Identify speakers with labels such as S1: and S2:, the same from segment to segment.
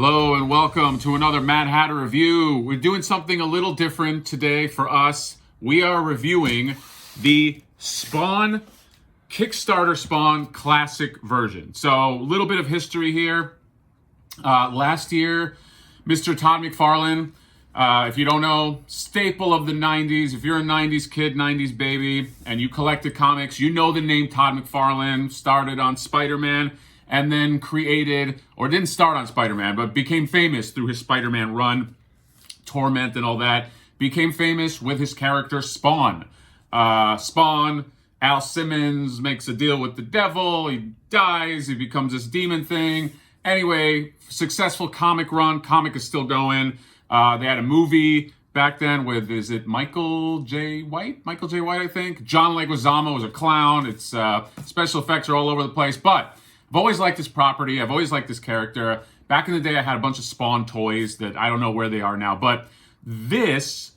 S1: Hello and welcome to another Mad Hatter review. We're doing something a little different today for us. We are reviewing the Spawn Kickstarter Spawn Classic version. So a little bit of history here. Last year, Mr. Todd McFarlane, if you don't know, staple of the 90s. If you're a 90s kid, 90s baby, and you collected comics, you know the name Todd McFarlane. Started on Spider-Man and then created, or didn't start on Spider-Man, but became famous through his Spider-Man run, Torment and all that. Became famous with his character Spawn. Spawn, Al Simmons makes a deal with the devil, he dies, he becomes this demon thing. Anyway, successful comic run, comic is still going. They had a movie back then with, is it Michael J. White? Michael J. White, I think. John Leguizamo was a clown. It's special effects are all over the place, but I've always liked this property. I've always liked this character. Back in the day, I had a bunch of Spawn toys that I don't know where they are now. But this,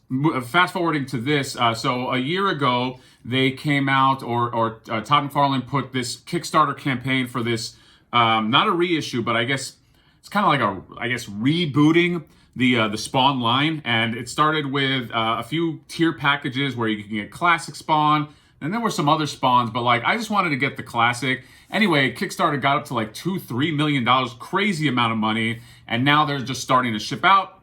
S1: fast forwarding to this, so a year ago, they came out, or Todd McFarlane put this Kickstarter campaign for this, not a reissue, but I guess it's kind of like rebooting the Spawn line. And it started with a few tier packages where you can get classic Spawn. And there were some other Spawns, but like, I just wanted to get the classic. Anyway, Kickstarter got up to like $2-3 million, crazy amount of money. And now they're just starting to ship out.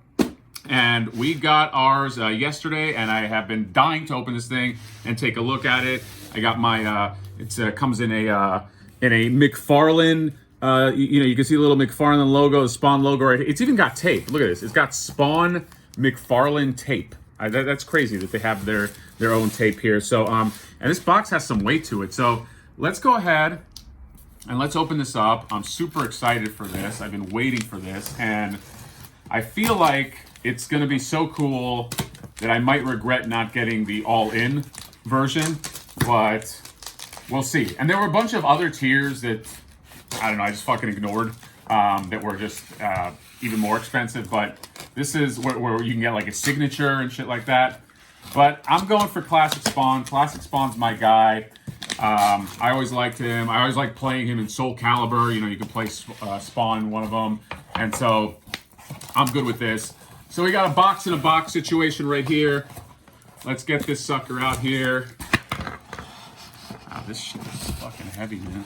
S1: And we got ours yesterday, and I have been dying to open this thing and take a look at it. I got my, it comes in a McFarlane, you can see the little McFarlane logo, the Spawn logo right here. It's even got tape. Look at this. It's got Spawn McFarlane tape. That's crazy that they have their own tape here. So, and this box has some weight to it. So let's go ahead and let's open this up. I'm super excited for this. I've been waiting for this, and I feel like it's going to be so cool that I might regret not getting the all-in version, but we'll see. And there were a bunch of other tiers that, I don't know, I just fucking ignored, that were just even more expensive, but this is where you can get like a signature and shit like that. But I'm going for Classic Spawn. Classic Spawn's my guy. I always liked him. I always liked playing him in Soul Calibur. You know, you can play Spawn in one of them. And so I'm good with this. So we got a box in a box situation right here. Let's get this sucker out here. Wow, this shit is fucking heavy, man.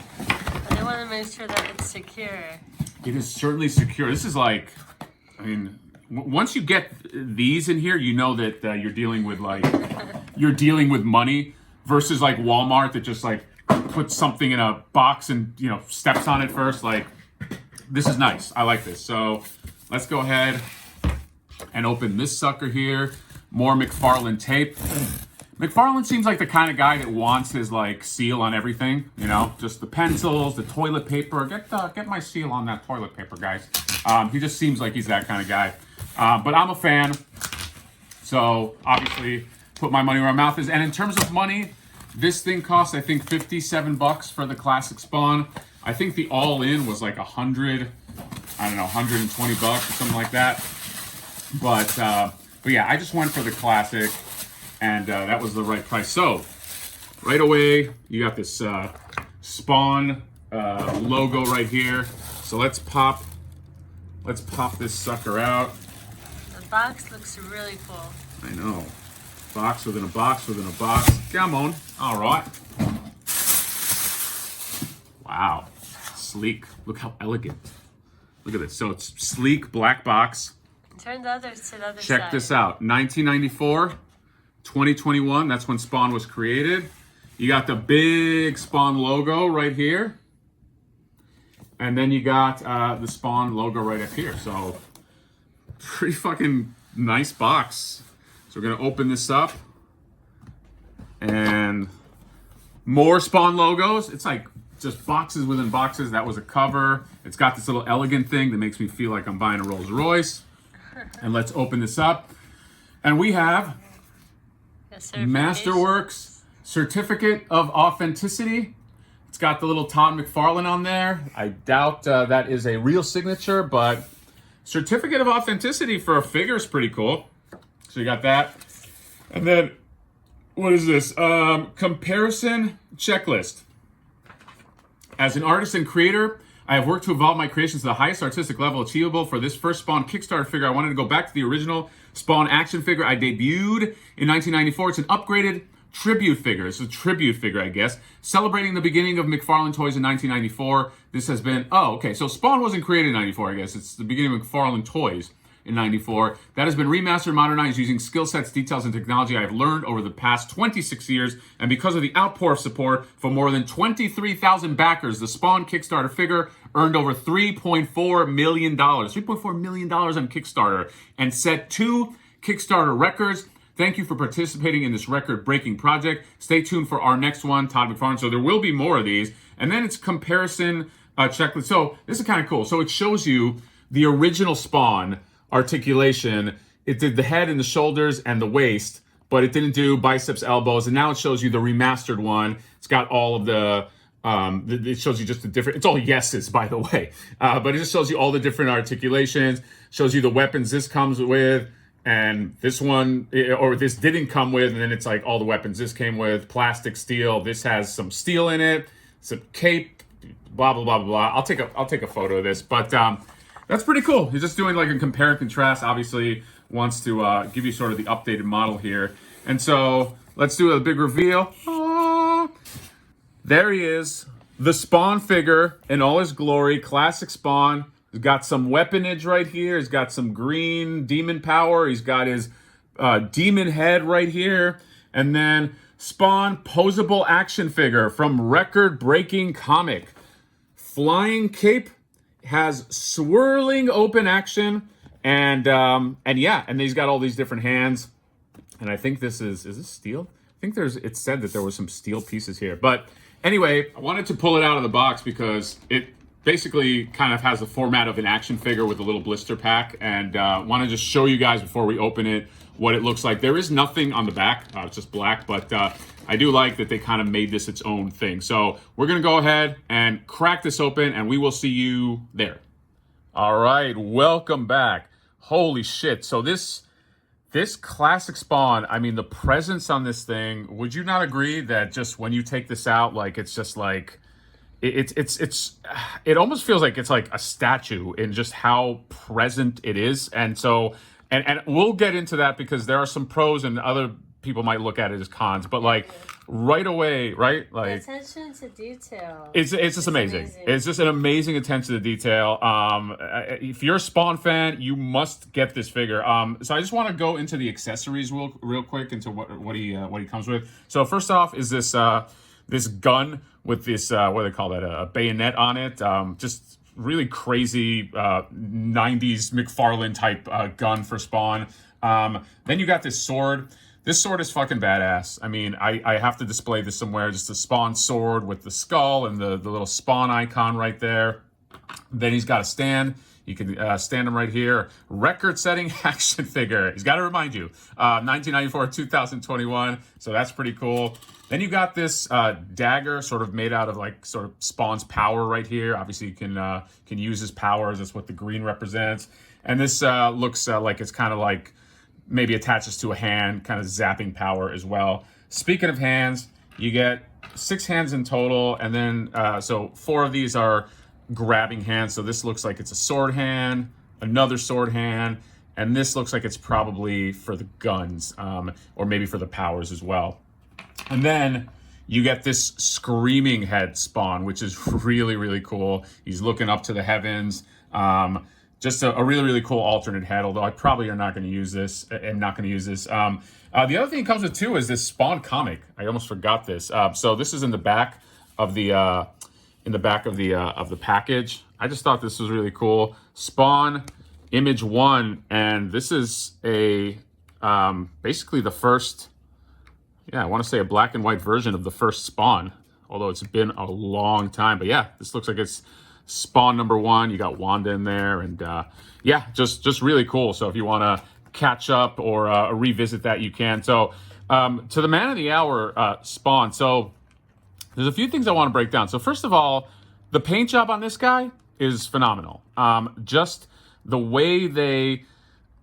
S2: I want to make sure that it's secure.
S1: It is certainly secure. This is like, I mean, once you get these in here, you know that you're dealing with money versus like Walmart that just like puts something in a box and, you know, steps on it first. Like, this is nice. I like this. So let's go ahead and open this sucker here. More McFarlane tape. McFarlane seems like the kind of guy that wants his like seal on everything, you know, just the pencils, the toilet paper. Get my seal on that toilet paper, guys. He just seems like he's that kind of guy. But I'm a fan, so obviously put my money where my mouth is. And in terms of money, this thing costs, I think, $57 for the classic Spawn. I think the all-in was like 100, I don't know, $120 or something like that. But yeah, I just went for the classic, and that was the right price. So right away, you got this Spawn logo right here. So let's pop this sucker out.
S2: The box looks really cool.
S1: I know. Box within a box within a box. Come on. All right. Wow. Sleek. Look how elegant. Look at this. So it's sleek black box.
S2: Turn the others to the other side.
S1: Check this out. 1994, 2021. That's when Spawn was created. You got the big Spawn logo right here. And then you got the Spawn logo right up here. So pretty fucking nice box. So we're gonna open this up, and more Spawn logos. It's like just boxes within boxes. That was a cover. It's got this little elegant thing that makes me feel like I'm buying a Rolls Royce. And let's open this up. And we have Masterworks Certificate of Authenticity. It's got the little Todd McFarlane on there. I doubt that is a real signature, but Certificate of Authenticity for a figure is pretty cool. So you got that. And then, what is this? Comparison checklist. As an artist and creator, I have worked to evolve my creations to the highest artistic level achievable. For this first Spawn Kickstarter figure, I wanted to go back to the original Spawn action figure I debuted in 1994. It's an upgraded tribute figure. It's a tribute figure, I guess, celebrating the beginning of McFarlane Toys in 1994. This has been, so Spawn wasn't created in 94, I guess. It's the beginning of McFarlane Toys in 94. That has been remastered, modernized using skill sets, details, and technology I have learned over the past 26 years. And because of the outpour of support from more than 23,000 backers, the Spawn Kickstarter figure earned over $3.4 million. $3.4 million on Kickstarter and set 2 Kickstarter records. Thank you for participating in this record-breaking project. Stay tuned for our next one, Todd McFarlane. So there will be more of these. And then it's comparison checklist. So this is kind of cool. So it shows you the original Spawn articulation. It did the head and the shoulders and the waist, but it didn't do biceps, elbows. And now it shows you the remastered one. It's got all of it shows you just the different, it's all yeses, by the way. But it just shows you all the different articulations, shows you the weapons this comes with, and this one, or this didn't come with, and then it's like all the weapons this came with, plastic, steel, this has some steel in it, some cape, blah, blah, blah, blah, blah. I'll take a photo of this, but that's pretty cool. He's just doing like a compare and contrast. Obviously wants to give you sort of the updated model here. And so let's do a big reveal. There he is, the Spawn figure in all his glory, classic Spawn. He's got some weaponage right here. He's got some green demon power. He's got his demon head right here. And then Spawn posable action figure from record-breaking comic. Flying cape, has swirling open action, and then he's got all these different hands. And I think this is this steel? I think it said that there was some steel pieces here. But anyway, I wanted to pull it out of the box because it basically kind of has the format of an action figure with a little blister pack, and want to just show you guys before we open it what it looks like. There is nothing on the back, it's just black, but I do like that they kind of made this its own thing. So we're gonna go ahead and crack this open, and we will see you there. All right, welcome back. Holy shit, so this classic Spawn, I mean, the presence on this thing, would you not agree that just when you take this out, like, it's just like, it almost feels like it's like a statue in just how present it is. And so, and we'll get into that because there are some pros and other people might look at it as cons, but like right away, right? Like
S2: the attention to detail.
S1: It's just amazing. It's just an amazing attention to detail. If you're a Spawn fan, you must get this figure. So I just want to go into the accessories real quick into what he comes with. So first off is this gun with this what do they call that? A bayonet on it. Just really crazy 90s McFarlane type gun for Spawn. Then you got this sword. This sword is fucking badass. I mean, I have to display this somewhere. Just a Spawn sword with the skull and the little Spawn icon right there. Then he's got a stand. You can stand him right here. Record-setting action figure. He's got to remind you. 1994, 2021. So that's pretty cool. Then you got this dagger sort of made out of like sort of Spawn's power right here. Obviously, you can use his powers. That's what the green represents. And this looks like it's kind of like maybe attaches to a hand, kind of zapping power as well. Speaking of hands, you get 6 hands in total. And then, so 4 of these are grabbing hands. So this looks like it's a sword hand, another sword hand, and this looks like it's probably for the guns, or maybe for the powers as well. And then you get this screaming head Spawn, which is really, really cool. He's looking up to the heavens. Just a really, really cool alternate head, although I probably are not going to use this, The other thing it comes with too is this Spawn comic. I almost forgot this. So this is in the back of the package. I just thought this was really cool. Spawn Image 1, and this is a basically the first, I want to say a black and white version of the first Spawn, although it's been a long time. But yeah, this looks like it's Spawn number 1. You got Wanda in there, and just really cool. So if you want to catch up or revisit that, you can. So to the man of the hour, Spawn. So there's a few things I want to break down. So first of all, the paint job on this guy is phenomenal. Just the way they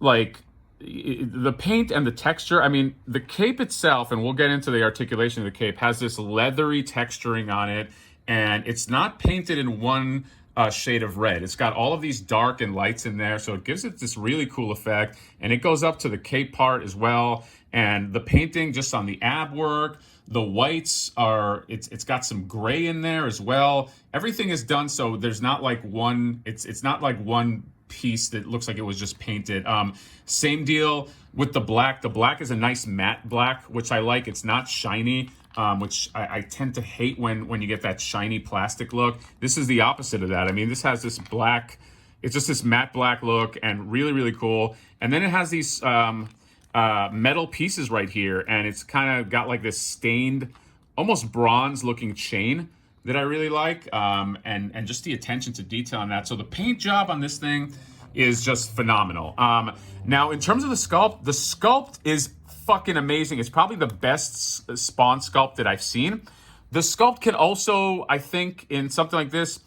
S1: the paint and the texture. I mean, the cape itself, and we'll get into the articulation of the cape, has this leathery texturing on it. And it's not painted in one shade of red. It's got all of these dark and lights in there, so it gives it this really cool effect. And it goes up to the cape part as well. And the painting just on the ab work, the whites are, it's got some gray in there as well. Everything is done so there's not like one, it's not like one piece that looks like it was just painted. Same deal with the black. The black is a nice matte black, which I like. It's not shiny, which I tend to hate when you get that shiny plastic look. This is the opposite of that. I mean, this has this black, it's just this matte black look and really, really cool. And then it has these metal pieces right here, and it's kind of got like this stained, almost bronze looking chain that I really like, and just the attention to detail on that. So the paint job on this thing is just phenomenal. Now, in terms of the sculpt is fucking amazing. It's probably the best Spawn sculpt that I've seen. The sculpt can also, I think, in something like this,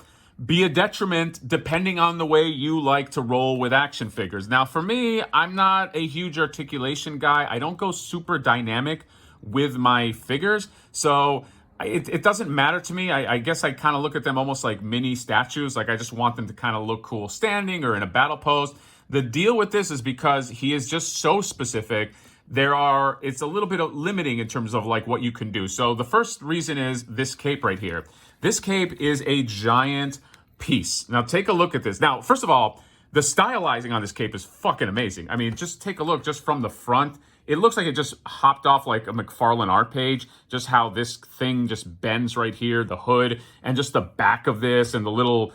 S1: be a detriment depending on the way you like to roll with action figures. Now, for me, I'm not a huge articulation guy. I don't go super dynamic with my figures, so it doesn't matter to me. I guess I kind of look at them almost like mini statues. Like I just want them to kind of look cool standing or in a battle pose. The deal with this is because he is just so specific, it's a little bit limiting in terms of like what you can do. So the first reason is this cape right here. This cape is a giant piece. Now take a look at this. Now, first of all, the stylizing on this cape is fucking amazing. I mean, just take a look just from the front. It looks like it just hopped off like a McFarlane art page, just how this thing just bends right here, the hood, and just the back of this and the little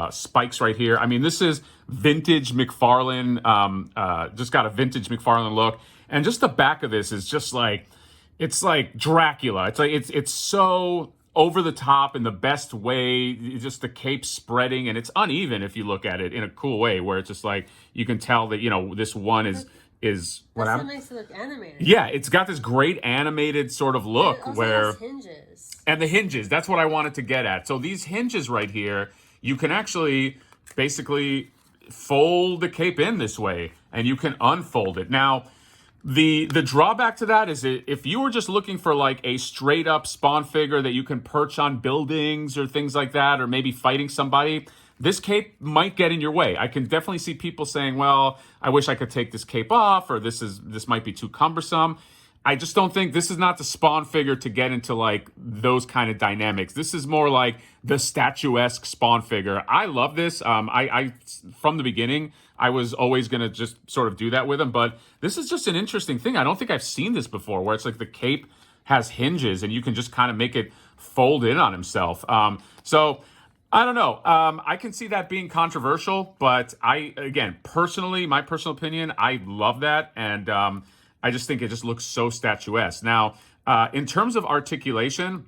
S1: spikes right here. I mean, this is vintage McFarlane, just got a vintage McFarlane look. And just the back of this is just like, it's like Dracula. It's like, it's so over the top in the best way, just the cape spreading, and it's uneven if you look at it in a cool way, where it's just like, you can tell that, you know, this one is what
S2: That's so nice to look animated.
S1: Yeah, it's got this great animated sort of look.
S2: It also
S1: where
S2: has hinges.
S1: And the hinges, that's what I wanted to get at. So these hinges right here, you can actually basically fold the cape in this way, and you can unfold it. Now, the drawback to that is if you were just looking for like a straight up Spawn figure that you can perch on buildings or things like that, or maybe fighting somebody, this cape might get in your way. I can definitely see people saying, well, I wish I could take this cape off, or this might be too cumbersome. I just don't think this is not the Spawn figure to get into like those kind of dynamics. This is more like the statuesque Spawn figure. I love this. I from the beginning, I was always going to just sort of do that with him, but this is just an interesting thing. I don't think I've seen this before, where it's like the cape has hinges and you can just kind of make it fold in on himself. So I don't know. I can see that being controversial, but again, personally, my personal opinion, I love that. And I just think it just looks so statuesque. Now, in terms of articulation,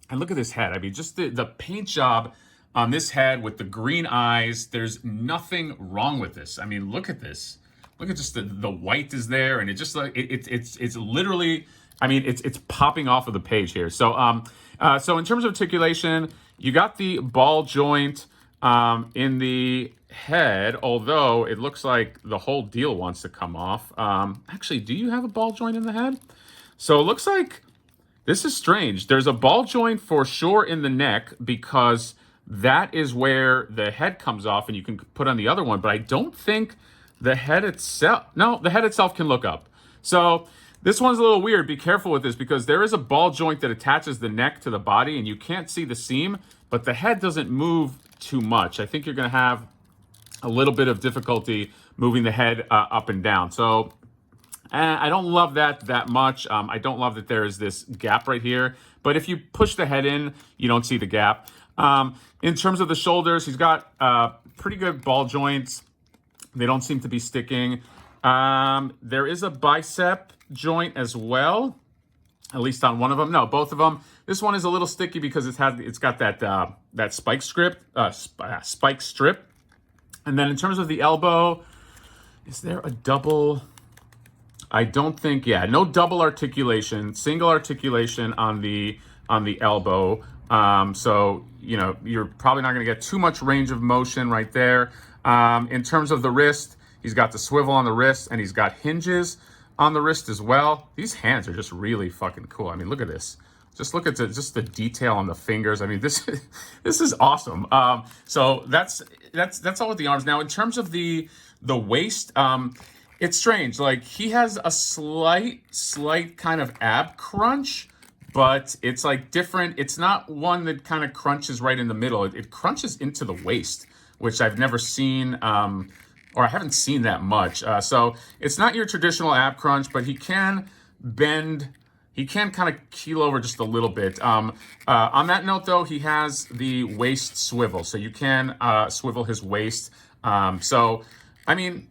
S1: and look at this head. I mean, just the paint job on this head with the green eyes, there's nothing wrong with this. I mean, look at this. Look at just the white is there, and it just like it's literally, I mean, it's popping off of the page here. So so in terms of articulation, you got the ball joint in the head, although it looks like the whole deal wants to come off. Actually, do you have a ball joint in the head? So it looks like this is strange. There's a ball joint for sure in the neck, because that is where the head comes off and you can put on the other one, but I don't think the head itself, no, the head itself can look up. So this one's a little weird. Be careful with this, because there is a ball joint that attaches the neck to the body and you can't see the seam, but the head doesn't move too much. I think you're going to have a little bit of difficulty moving the head up and down. So I don't love that much. I don't love that there is this gap right here, but if you push the head in, you don't see the gap. In terms of the shoulders, he's got pretty good ball joints. They don't seem to be sticking. There is a bicep joint as well, at least on one of them. No, both of them. This one is a little sticky because it's got that spike strip. And then in terms of the elbow, is there a double? I don't think. Yeah, no double articulation. Single articulation on the elbow. So you know, you're probably not going to get too much range of motion right there. In terms of the wrist, he's got the swivel on the wrist, and he's got hinges on the wrist as well. These hands are just really fucking cool. I mean, look at this. Just look at just the detail on the fingers. I mean, this this is awesome. So that's all with the arms. Now, in terms of the waist, it's strange. Like, he has a slight kind of ab crunch, but it's like different. It's not one that kind of crunches right in the middle. It crunches into the waist, which I've never seen, or I haven't seen that much. So it's not your traditional ab crunch, but he can bend. He can kind of keel over just a little bit. On that note, though, he has the waist swivel, so you can swivel his waist. So, I mean,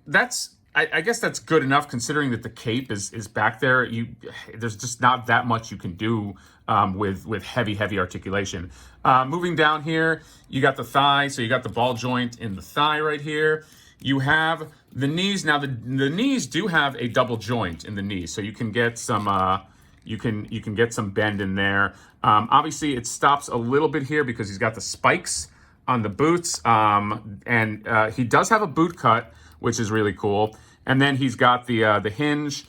S1: I guess that's good enough considering that the cape is back there. There's just not that much you can do with heavy articulation. Moving down here, you got the thigh, so you got the ball joint in the thigh right here. You have the knees. Now the knees do have a double joint in the knees, so you can get some you can get some bend in there. Obviously, it stops a little bit here because he's got the spikes on the boots, and he does have a boot cut, which is really cool. And then he's got the hinge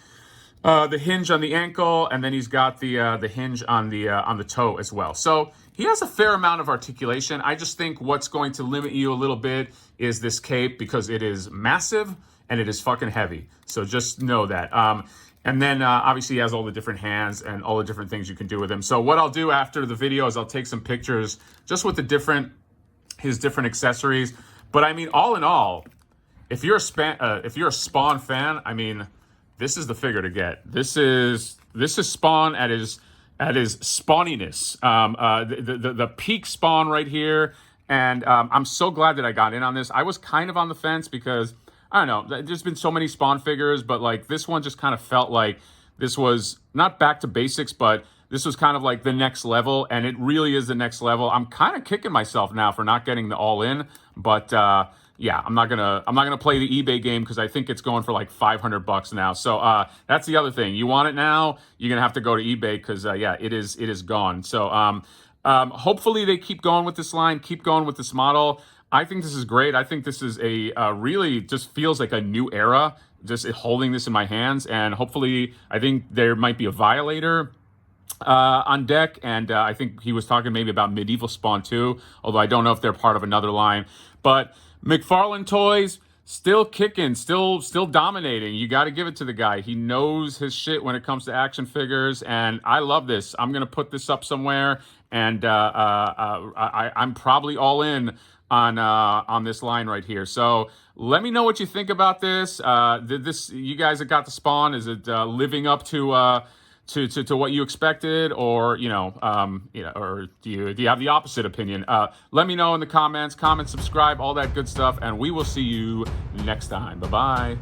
S1: on the ankle, and then he's got the hinge on the toe as well. So he has a fair amount of articulation. I just think what's going to limit you a little bit is this cape, because it is massive and it is fucking heavy. So just know that. And then obviously he has all the different hands and all the different things you can do with him. So what I'll do after the video is I'll take some pictures just with his different accessories. But I mean, all in all, if you're a Spawn fan, I mean, this is the figure to get. This is Spawn at his spawniness. The peak Spawn right here. And I'm so glad that I got in on this. I was kind of on the fence because, I don't know, there's been so many Spawn figures, but like this one just kind of felt like this was not back to basics, but this was kind of like the next level, and it really is the next level. I'm kind of kicking myself now for not getting the all-in, but yeah, I'm not gonna play the eBay game because I think it's going for like $500 now. So that's the other thing. You want it now, you're gonna have to go to eBay because yeah, it is gone. So hopefully they keep going with this line, keep going with this model. I think this is great. I think this is a really just feels like a new era, just holding this in my hands. And hopefully, I think there might be a Violator on deck. And I think he was talking maybe about Medieval Spawn too, although I don't know if they're part of another line. But McFarlane Toys, still kicking, still dominating. You got to give it to the guy. He knows his shit when it comes to action figures, and I love this. I'm going to put this up somewhere, and I'm probably all in on this line right here. So let me know what you think about this. You guys that got the Spawn, is it living up to what you expected, or or do you have the opposite opinion? Let me know in the comments. Comment, subscribe, all that good stuff, and we will see you next time. Bye bye.